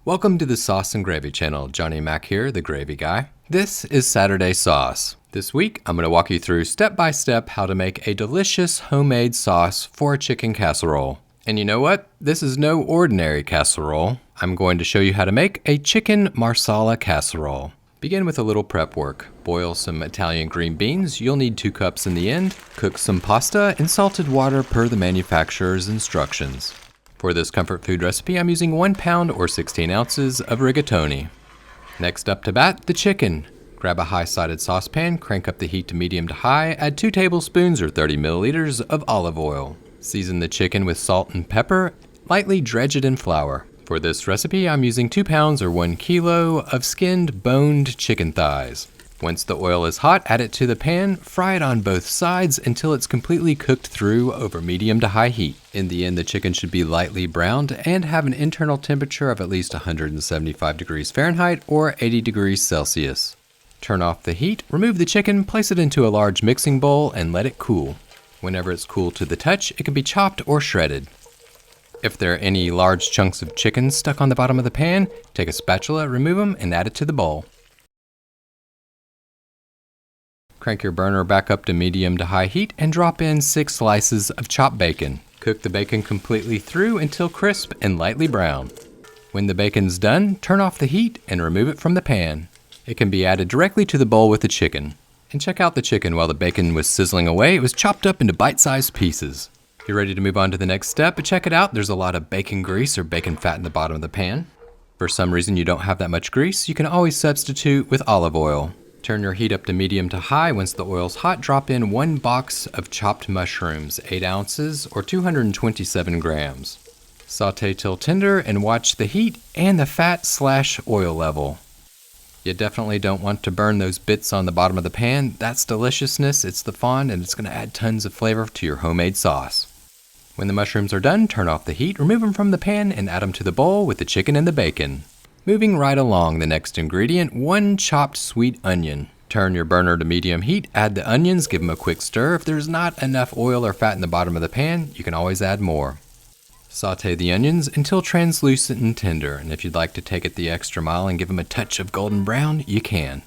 Welcome to the Sauce and Gravy channel. Johnny Mac here, the gravy guy. This is Saturday Sauce. This week, I'm going to walk you through step by step how to make a delicious homemade sauce for a chicken casserole. And you know what? This is no ordinary casserole. I'm going to show you how to make a chicken Marsala casserole. Begin with a little prep work. Boil some Italian green beans. You'll need 2 cups in the end. Cook some pasta in salted water per the manufacturer's instructions. For this comfort food recipe, I'm using 1 pound or 16 ounces of rigatoni. Next up to bat, the chicken. Grab a high-sided saucepan, crank up the heat to medium to high, add 2 tablespoons or 30 milliliters of olive oil. Season the chicken with salt and pepper, lightly dredge it in flour. For this recipe, I'm using 2 pounds or 1 kilo of skinned, boned chicken thighs. Once the oil is hot, add it to the pan, fry it on both sides until it's completely cooked through over medium to high heat. In the end, the chicken should be lightly browned and have an internal temperature of at least 175 degrees Fahrenheit or 80 degrees Celsius. Turn off the heat, remove the chicken, place it into a large mixing bowl, and let it cool. Whenever it's cool to the touch, it can be chopped or shredded. If there are any large chunks of chicken stuck on the bottom of the pan, take a spatula, remove them, and add it to the bowl. Crank your burner back up to medium to high heat and drop in 6 slices of chopped bacon. Cook the bacon completely through until crisp and lightly brown. When the bacon's done, turn off the heat and remove it from the pan. It can be added directly to the bowl with the chicken. And check out the chicken. While the bacon was sizzling away, it was chopped up into bite-sized pieces. If you're ready to move on to the next step, but check it out, there's a lot of bacon grease or bacon fat in the bottom of the pan. For some reason you don't have that much grease, you can always substitute with olive oil. Turn your heat up to medium to high. Once the oil's hot, drop in 1 box of chopped mushrooms, 8 ounces or 227 grams. Sauté till tender and watch the heat and the fat/oil level. You definitely don't want to burn those bits on the bottom of the pan. That's deliciousness, it's the fun, and it's going to add tons of flavor to your homemade sauce. When the mushrooms are done, turn off the heat, remove them from the pan, and add them to the bowl with the chicken and the bacon. Moving right along, the next ingredient, 1 chopped sweet onion. Turn your burner to medium heat, add the onions, give them a quick stir. If there's not enough oil or fat in the bottom of the pan, you can always add more. Sauté the onions until translucent and tender, and if you'd like to take it the extra mile and give them a touch of golden brown, you can.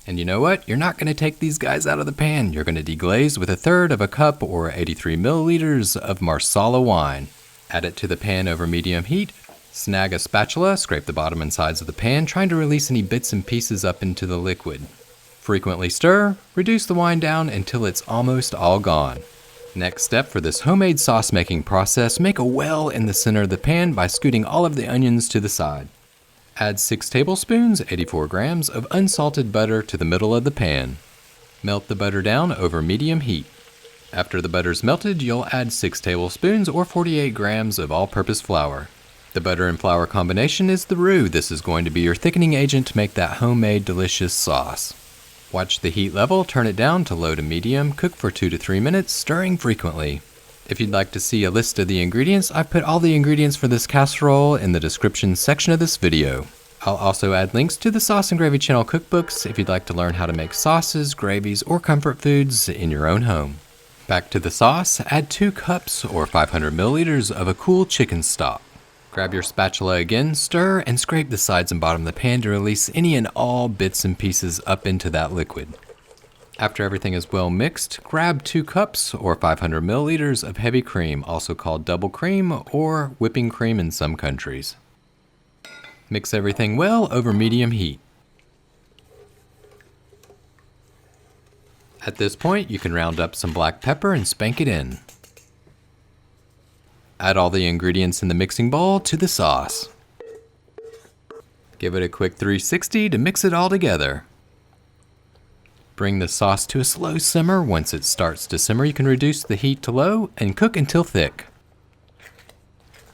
And you know what? You're not going to take these guys out of the pan. You're going to deglaze with 1/3 cup or 83 milliliters of Marsala wine. Add it to the pan over medium heat. Snag a spatula, scrape the bottom and sides of the pan, trying to release any bits and pieces up into the liquid. Frequently stir, reduce the wine down until it's almost all gone. Next step for this homemade sauce making process, make a well in the center of the pan by scooting all of the onions to the side. Add 6 tablespoons, 84 grams of unsalted butter to the middle of the pan. Melt the butter down over medium heat. After the butter's melted, you'll add 6 tablespoons or 48 grams of all-purpose flour. The butter and flour combination is the roux. This is going to be your thickening agent to make that homemade delicious sauce. Watch the heat level, turn it down to low to medium, cook for 2 to 3 minutes, stirring frequently. If you'd like to see a list of the ingredients, I've put all the ingredients for this casserole in the description section of this video. I'll also add links to the Sauce and Gravy channel cookbooks if you'd like to learn how to make sauces, gravies, or comfort foods in your own home. Back to the sauce, add 2 cups or 500 milliliters of a cool chicken stock. Grab your spatula again, stir, and scrape the sides and bottom of the pan to release any and all bits and pieces up into that liquid. After everything is well mixed, grab 2 cups or 500 milliliters of heavy cream, also called double cream or whipping cream in some countries. Mix everything well over medium heat. At this point, you can round up some black pepper and spank it in. Add all the ingredients in the mixing bowl to the sauce. Give it a quick 360 to mix it all together. Bring the sauce to a slow simmer. Once it starts to simmer, you can reduce the heat to low and cook until thick.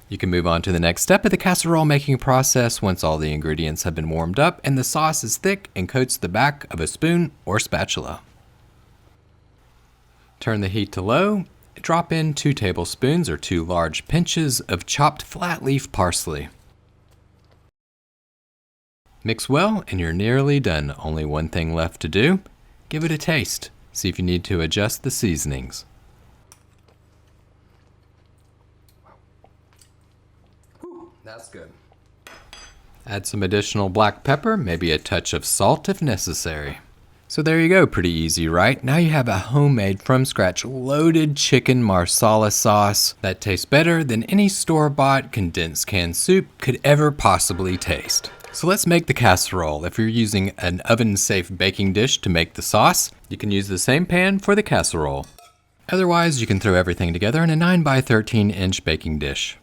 You can move on to the next step of the casserole making process once all the ingredients have been warmed up and the sauce is thick and coats the back of a spoon or spatula. Turn the heat to low. Drop in 2 tablespoons or 2 large pinches of chopped flat leaf parsley. Mix well and you're nearly done. Only one thing left to do. Give it a taste. See if you need to adjust the seasonings. Whew, that's good. Add some additional black pepper, maybe a touch of salt if necessary. So there you go, pretty easy, right? Now you have a homemade, from scratch, loaded chicken marsala sauce that tastes better than any store-bought condensed canned soup could ever possibly taste. So let's make the casserole. If you're using an oven-safe baking dish to make the sauce, you can use the same pan for the casserole. Otherwise, you can throw everything together in a 9 by 13 inch baking dish.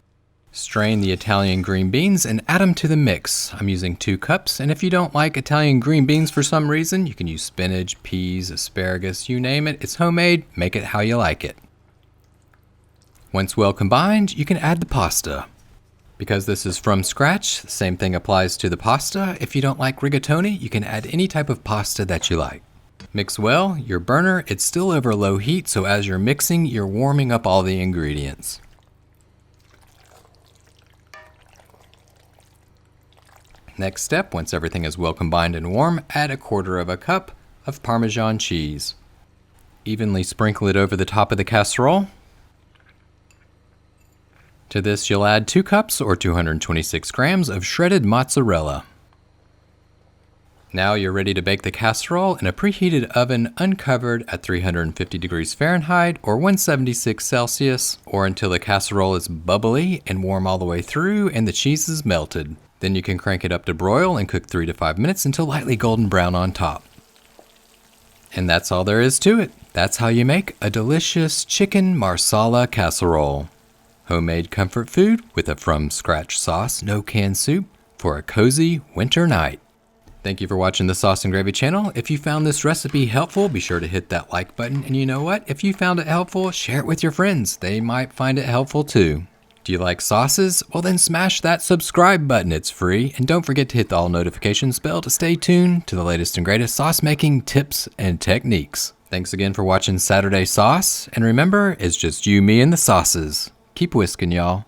Strain the Italian green beans and add them to the mix. I'm using 2 cups, and if you don't like Italian green beans for some reason, you can use spinach, peas, asparagus, you name it. It's homemade, make it how you like it. Once well combined, you can add the pasta. Because this is from scratch, the same thing applies to the pasta. If you don't like rigatoni, you can add any type of pasta that you like. Mix well. Your burner, it's still over low heat, so as you're mixing, you're warming up all the ingredients. Next step, once everything is well combined and warm, add 1/4 cup of Parmesan cheese. Evenly sprinkle it over the top of the casserole. To this, you'll add 2 cups or 226 grams of shredded mozzarella. Now you're ready to bake the casserole in a preheated oven uncovered at 350 degrees Fahrenheit or 176 Celsius, or until the casserole is bubbly and warm all the way through and the cheese is melted. Then you can crank it up to broil and cook 3 to 5 minutes until lightly golden brown on top. And that's all there is to it. That's how you make a delicious chicken marsala casserole. Homemade comfort food with a from-scratch sauce, no canned soup, for a cozy winter night. Thank you for watching the Sauce and Gravy channel. If you found this recipe helpful, be sure to hit that like button. And you know what? If you found it helpful, share it with your friends. They might find it helpful too. Do you like sauces? Well then smash that subscribe button, it's free. And don't forget to hit the all notifications bell to stay tuned to the latest and greatest sauce making tips and techniques. Thanks again for watching Saturday Sauce, and remember, it's just you, me, and the sauces. Keep whisking, y'all.